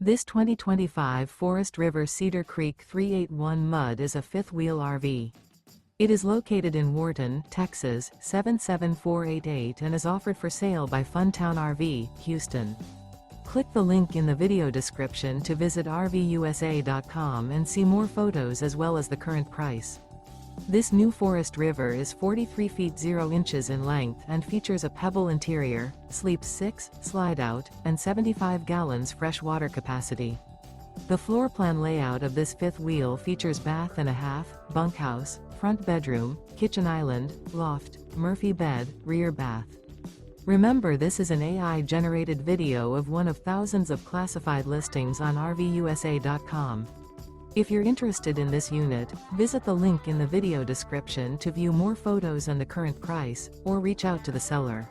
This 2025 Forest River Cedar Creek 381 Mud is a fifth-wheel RV. It is located in Wharton, Texas, 77488 and is offered for sale by Funtown RV, Houston. Click the link in the video description to visit RVUSA.com and see more photos as well as the current price. This new Forest River is 43 feet 0 inches in length and features a PEBBLE interior, sleeps 6, slide-out, and 75 gallons fresh water capacity. The floor plan layout of this fifth wheel features bath and a half, bunkhouse, front bedroom, kitchen island, loft, Murphy bed, rear bath. Remember, this is an AI-generated video of one of thousands of classified listings on RVUSA.com. If you're interested in this unit, visit the link in the video description to view more photos and the current price, or reach out to the seller.